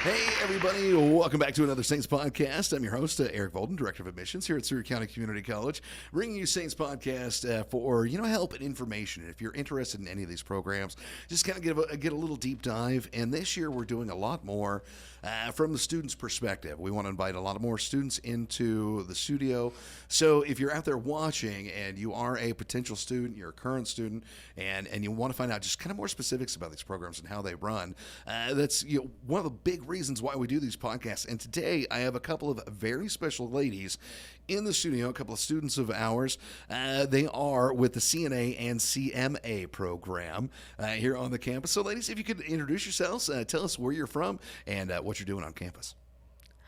Hey, everybody. Welcome back to another Saints podcast. I'm your host, Eric Volden, Director of Admissions here at Seward County Community College, bringing you Saints podcast for, help and information. If you're interested in any of these programs, just kind of get a little deep dive. And this year, we're doing a lot more from the student's perspective. We want to invite a lot more students into the studio. So if you're out there watching and you are a potential student, you're a current student, and you want to find out just kind of more specifics about these programs and how they run, that's one of the big reasons why we do these podcasts. And today I have a couple of very special ladies in the studio, a couple of students of ours. They are with the CNA and CMA program here on the campus. So ladies, if you could introduce yourselves, tell us where you're from and what you're doing on campus.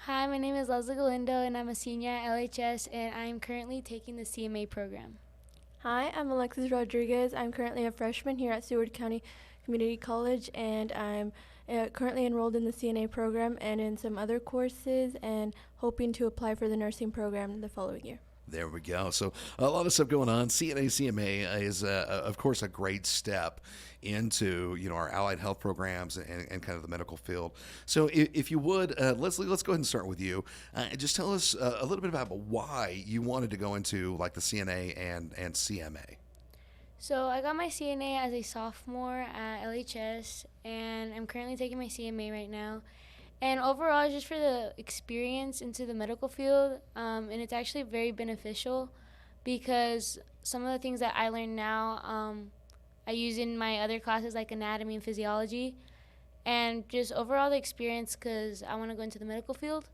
Hi, my name is Leslie Galindo, and I'm a senior at LHS, and I'm currently taking the CMA program. Hi, I'm Alexis Rodriguez. I'm currently a freshman here at Seward County Community College, and I'm currently enrolled in the CNA program and in some other courses, and hoping to apply for the nursing program the following year. There we go. So a lot of stuff going on. CNA, CMA is, of course, a great step into our allied health programs and kind of the medical field. So if you would, Leslie, let's go ahead and start with you. Just tell us a little bit about why you wanted to go into like the CNA and CMA. So I got my CNA as a sophomore at LHS, and I'm currently taking my CMA right now. And overall, just for the experience into the medical field, and it's actually very beneficial because some of the things that I learn now, I use in my other classes like anatomy and physiology, and just overall the experience because I want to go into the medical field,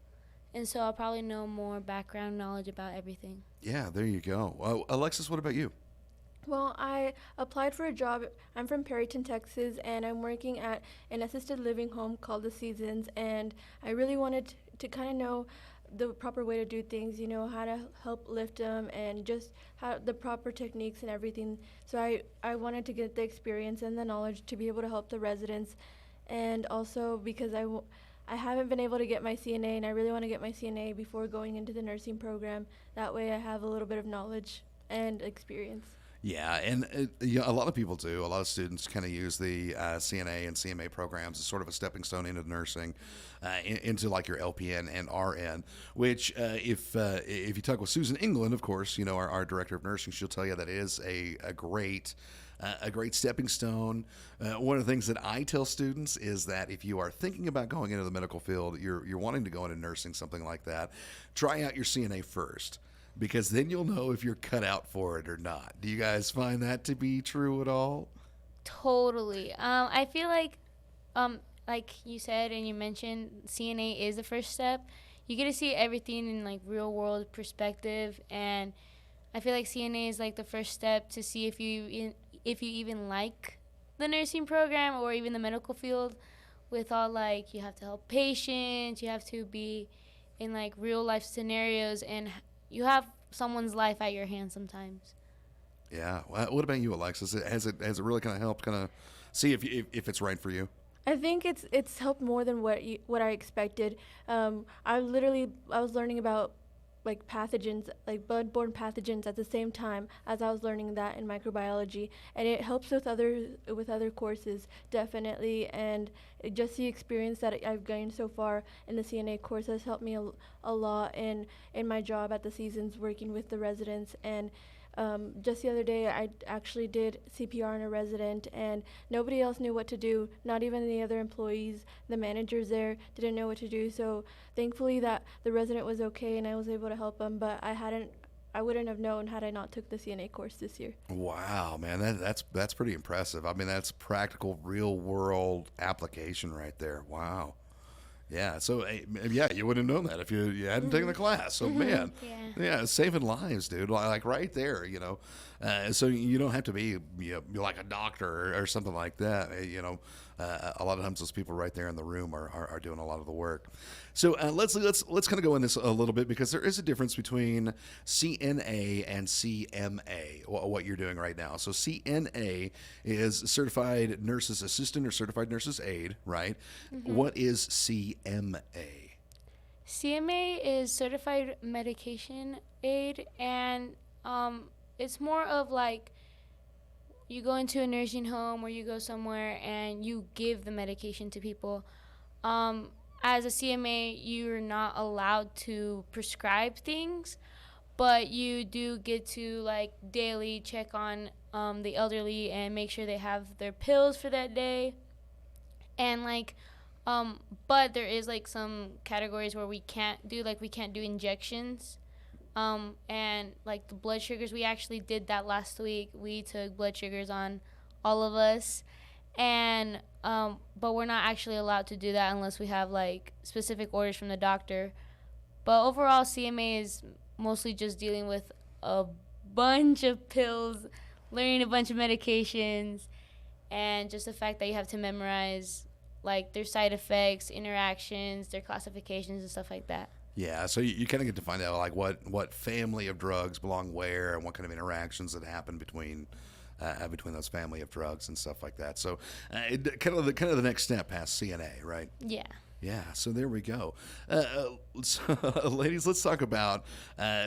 and so I'll probably know more background knowledge about everything. Yeah, there you go. Alexis, what about you? Well, I applied for a job. I'm from Perryton, Texas, and I'm working at an assisted living home called The Seasons, and I really wanted to kind of know the proper way to do things, how to help lift them and just how the proper techniques and everything. So I wanted to get the experience and the knowledge to be able to help the residents, and also because I haven't been able to get my CNA, and I really want to get my CNA before going into the nursing program. That way I have a little bit of knowledge and experience. Yeah, and a lot of people do. A lot of students kind of use the CNA and CMA programs as sort of a stepping stone into nursing, into like your LPN and RN. Which, if you talk with Susan England, of course, our director of nursing, she'll tell you that it is a great stepping stone. One of the things that I tell students is that if you are thinking about going into the medical field, you're wanting to go into nursing, something like that, try out your CNA first, because then you'll know if you're cut out for it or not. Do you guys find that to be true at all? Totally. I feel like you said and you mentioned, CNA is the first step. You get to see everything in like real world perspective, and I feel like CNA is like the first step to see if you even like the nursing program or even the medical field. With all like you have to help patients, you have to be in like real life scenarios, and you have someone's life at your hands sometimes. Yeah. What about you, Alexis? Has it really kind of helped kind of see if it's right for you? I think it's helped more than what I expected. I was learning about like pathogens, like blood-borne pathogens, at the same time as I was learning that in microbiology, and it helps with other courses definitely. And just the experience that I've gained so far in the CNA course has helped me a lot in my job at the Seasons, working with the residents. And just the other day, I actually did CPR on a resident, and nobody else knew what to do. Not even the other employees, the managers there didn't know what to do. So thankfully that the resident was okay, and I was able to help him. But I wouldn't have known had I not took the CNA course this year. Wow, man, that's pretty impressive. I mean, that's practical, real world application right there. Wow. Yeah, so yeah, you wouldn't have known that if you hadn't taken the class. So man, yeah, saving lives, dude. Like right there, So you don't have to be like a doctor or something like that. A lot of times those people right there in the room are doing a lot of the work. So let's kind of go in this a little bit, because there is a difference between CNA and CMA. What you're doing right now. So CNA is certified nurse's assistant or certified nurse's aide, right? Mm-hmm. What is CMA? CMA is certified medication aide, and it's more of like you go into a nursing home or you go somewhere and you give the medication to people. as a CMA, you're not allowed to prescribe things, but you do get to like daily check on the elderly and make sure they have their pills for that day. And like, but there is like some categories where we can't do, like we can't do injections. And like the blood sugars, we actually did that last week. We took blood sugars on all of us, and but we're not actually allowed to do that unless we have like specific orders from the doctor. But overall, CMA is mostly just dealing with a bunch of pills, learning a bunch of medications, and just the fact that you have to memorize like their side effects, interactions, their classifications, and stuff like that. Yeah, so you kind of get to find out like what family of drugs belong where and what kind of interactions that happen between those family of drugs and stuff like that. So kind of the next step past CNA, right? Yeah. Yeah, so there we go. So, ladies, let's talk about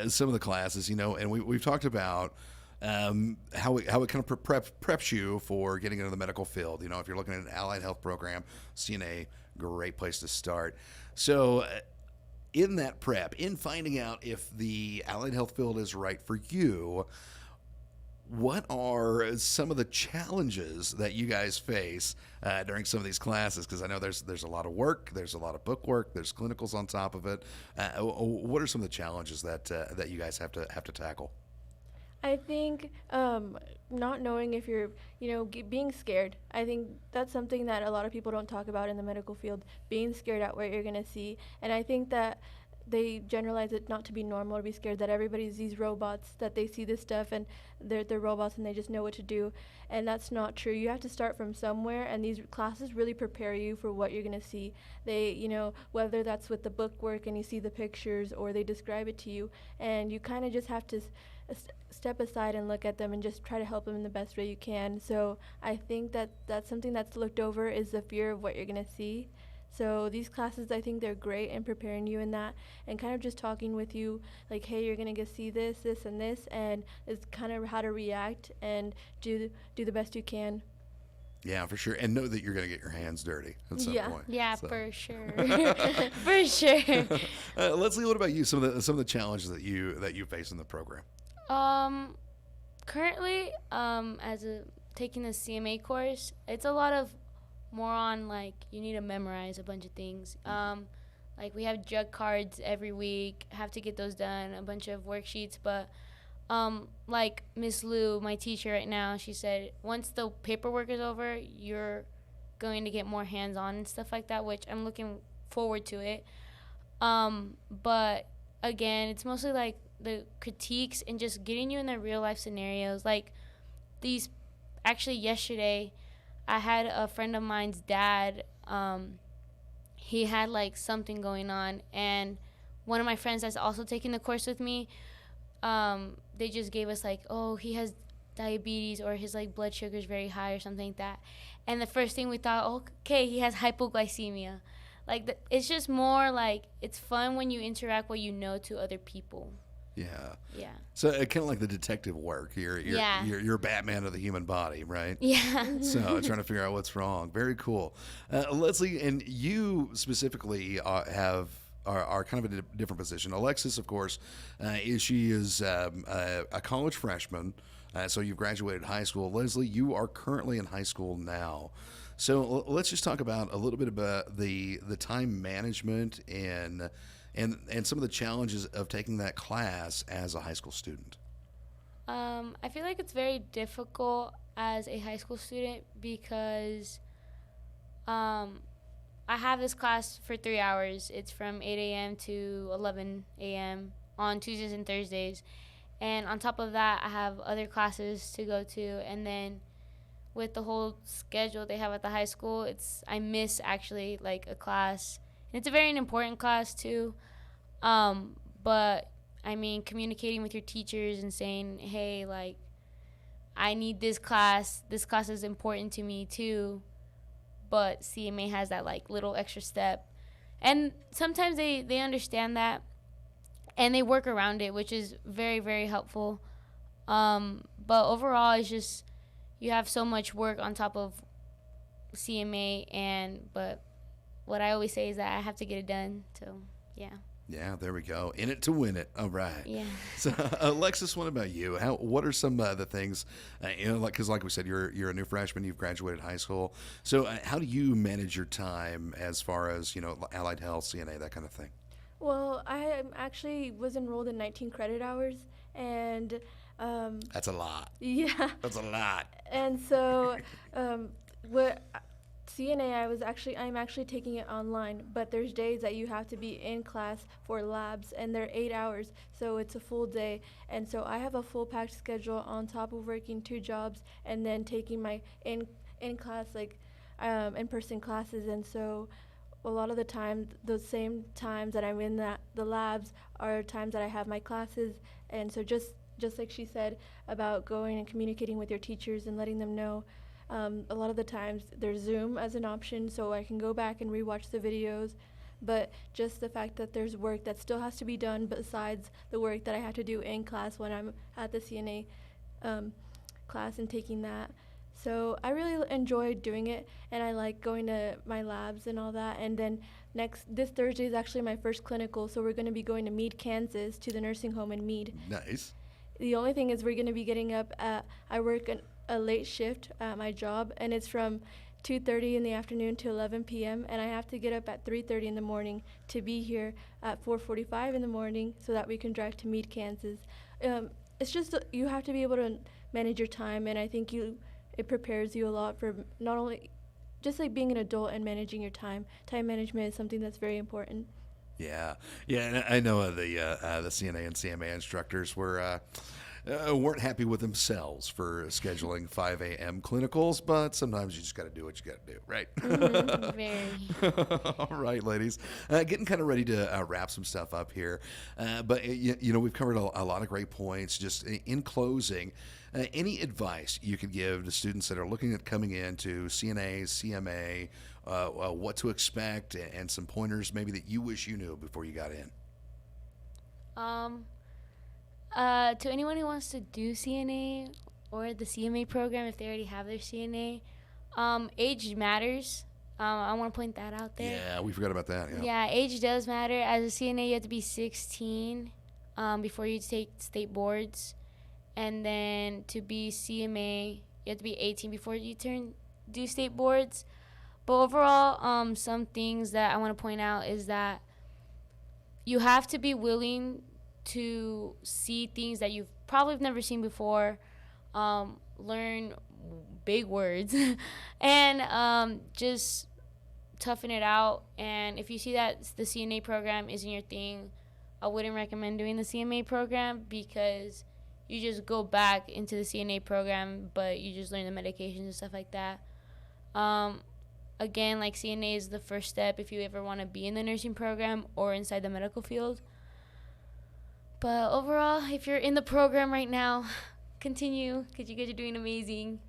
some of the classes, and we've talked about how it kind of preps you for getting into the medical field. If you're looking at an allied health program, CNA, great place to start. So in that prep, in finding out if the allied health field is right for you, what are some of the challenges that you guys face during some of these classes? Because I know there's a lot of work, there's a lot of book work, there's clinicals on top of it. What are some of the challenges that you guys have to tackle? I think not knowing if you're, being scared. I think that's something that a lot of people don't talk about in the medical field, being scared at what you're going to see. And I think that they generalize it not to be normal to be scared, that everybody's these robots, that they see this stuff and they're robots and they just know what to do. And that's not true. You have to start from somewhere, and these classes really prepare you for what you're going to see. They, whether that's with the book work and you see the pictures or they describe it to you, and you kind of just have to step aside and look at them and just try to help them in the best way you can. So I think that's something that's looked over, is the fear of what you're going to see. So these classes, I think they're great in preparing you in that, and kind of just talking with you like, hey, you're going to get see this, this, and this, and it's kind of how to react and do the best you can. Yeah, for sure. And know that you're going to get your hands dirty at some point. Yeah, So. for sure. For sure. Leslie, what about you? Some of the challenges that you face in the program? Currently, taking the CMA course, it's a lot of more on like you need to memorize a bunch of things. Like we have jug cards every week, have to get those done, a bunch of worksheets. But like Miss Lou, my teacher right now, she said once the paperwork is over, you're going to get more hands-on and stuff like that, which I'm looking forward to it. But again, it's mostly like the critiques and just getting you in the real life scenarios. Like actually yesterday, I had a friend of mine's dad, he had like something going on, and one of my friends that's also taking the course with me, they just gave us like, oh, he has diabetes or his like blood sugar is very high or something like that. And the first thing we thought, okay, he has hypoglycemia. Like it's just more like it's fun when you interact what you know to other people. Yeah. Yeah. So kind of like the detective work. You're Batman of the human body, right? Yeah. So trying to figure out what's wrong. Very cool. Leslie, and you specifically are kind of in a different position. Alexis, of course, she is a college freshman. So you've graduated high school. Leslie, you are currently in high school now. So let's just talk about a little bit about the time management and some of the challenges of taking that class as a high school student. I feel like it's very difficult as a high school student because I have this class for 3 hours. It's from 8 a.m. to 11 a.m. on Tuesdays and Thursdays. And on top of that, I have other classes to go to. And then with the whole schedule they have at the high school, I miss actually like a class. And it's a very important class too. But I mean, communicating with your teachers and saying, hey, like, I need this class. This class is important to me too. But CMA has that like little extra step. And sometimes they understand that and they work around it, which is very, very helpful. But overall, it's just you have so much work on top of CMA, but what I always say is that I have to get it done. So, yeah. Yeah, there we go. In it to win it. All right. Yeah. So, Alexis, what about you? What are some of the things, because like we said, you're a new freshman, you've graduated high school. So, how do you manage your time as far as, allied health, CNA, that kind of thing? Well, I actually was enrolled in 19 credit hours, and That's a lot. yeah, That's a lot. and so what CNA I'm actually taking it online, but there's days that you have to be in class for labs, and they're 8 hours, so it's a full day, and so I have a full packed schedule on top of working 2 jobs and then taking my in class in person classes, and so a lot of the time, those same times that I'm in the labs are times that I have my classes, and so just like she said about going and communicating with your teachers and letting them know. A lot of the times there's Zoom as an option, so I can go back and rewatch the videos. But just the fact that there's work that still has to be done besides the work that I have to do in class when I'm at the CNA class and taking that. So I really enjoy doing it, and I like going to my labs and all that. And then this Thursday is actually my first clinical, so we're going to be going to Meade, Kansas, to the nursing home in Meade. Nice. The only thing is we're going to be getting up I work a late shift at my job, and it's from 2:30 in the afternoon to 11 p.m., and I have to get up at 3:30 in the morning to be here at 4:45 in the morning so that we can drive to Meade, Kansas. It's just you have to be able to manage your time, and I think it prepares you a lot for not only just like being an adult and managing your time. Time management is something that's very important. Yeah, and I know the CNA and CMA instructors weren't happy with themselves for scheduling 5 a.m. clinicals, but sometimes you just got to do what you got to do, right? Mm-hmm, very. All right, ladies, getting kind of ready to wrap some stuff up here, but we've covered a lot of great points. Just in closing, any advice you could give to students that are looking at coming into CNA, CMA, what to expect, and some pointers maybe that you wish you knew before you got in? To anyone who wants to do CNA or the CMA program, if they already have their CNA, age matters. I want to point that out there. Yeah, we forgot about that. Yeah, age does matter. As a CNA, you have to be 16 before you take state boards. And then to be CMA, you have to be 18 before you do state boards. But overall, some things that I want to point out is that you have to be willing to see things that you've probably never seen before, learn big words, and just toughen it out. And if you see that the CNA program isn't your thing, I wouldn't recommend doing the CMA program, because you just go back into the CNA program, but you just learn the medications and stuff like that. Again, like, CNA is the first step if you ever want to be in the nursing program or inside the medical field. But overall, if you're in the program right now, continue, because you guys are doing amazing.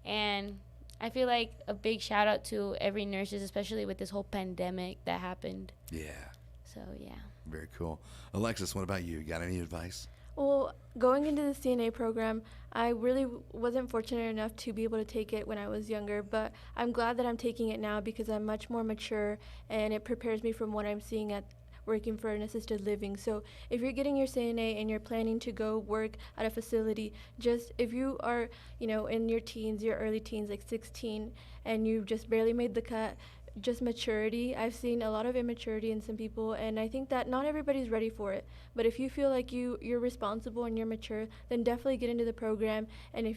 And I feel like a big shout out to every nurses, especially with this whole pandemic that happened. Yeah. So, yeah. Very cool. Alexis, what about you? Got any advice? Well, going into the CNA program, I really wasn't fortunate enough to be able to take it when I was younger, but I'm glad that I'm taking it now because I'm much more mature, and it prepares me from what I'm seeing at working for an assisted living. So if you're getting your CNA and you're planning to go work at a facility, just if you are, in your teens, your early teens, like 16, and you just barely made the cut, just maturity. I've seen a lot of immaturity in some people, and I think that not everybody's ready for it. But if you feel like you're responsible and you're mature, then definitely get into the program. And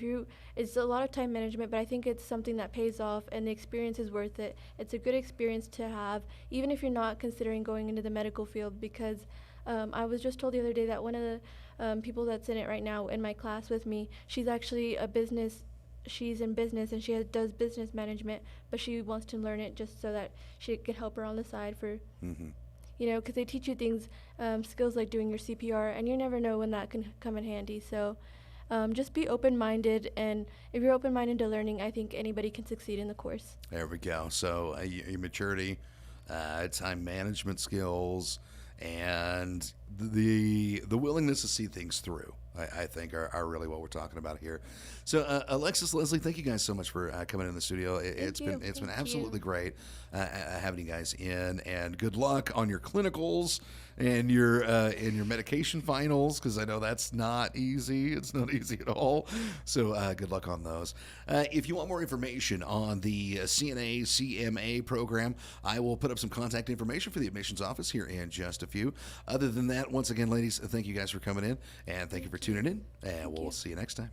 it's a lot of time management, but I think it's something that pays off, and the experience is worth it. It's a good experience to have, even if you're not considering going into the medical field, because I was just told the other day that one of the people that's in it right now in my class with me, she's actually she's in business, and she does business management, but she wants to learn it just so that she can help her on the side for, because they teach you things, skills like doing your CPR, and you never know when that can come in handy. So just be open-minded, and if you're open-minded to learning, I think anybody can succeed in the course. There we go. So your maturity, time management skills, and the willingness to see things through. I think are really what we're talking about here. So Alexis, Leslie, thank you guys so much for coming in the studio. It's you. been Thank absolutely you. great having you guys in, and good luck on your clinicals and your medication finals, because I know that's not easy. It's not easy at all. So good luck on those. If you want more information on the CNA CMA program, I will put up some contact information for the admissions office here in just a few. Other than that, once again, ladies, thank you guys for coming in, and thank you for tuning in, and we'll see you next time.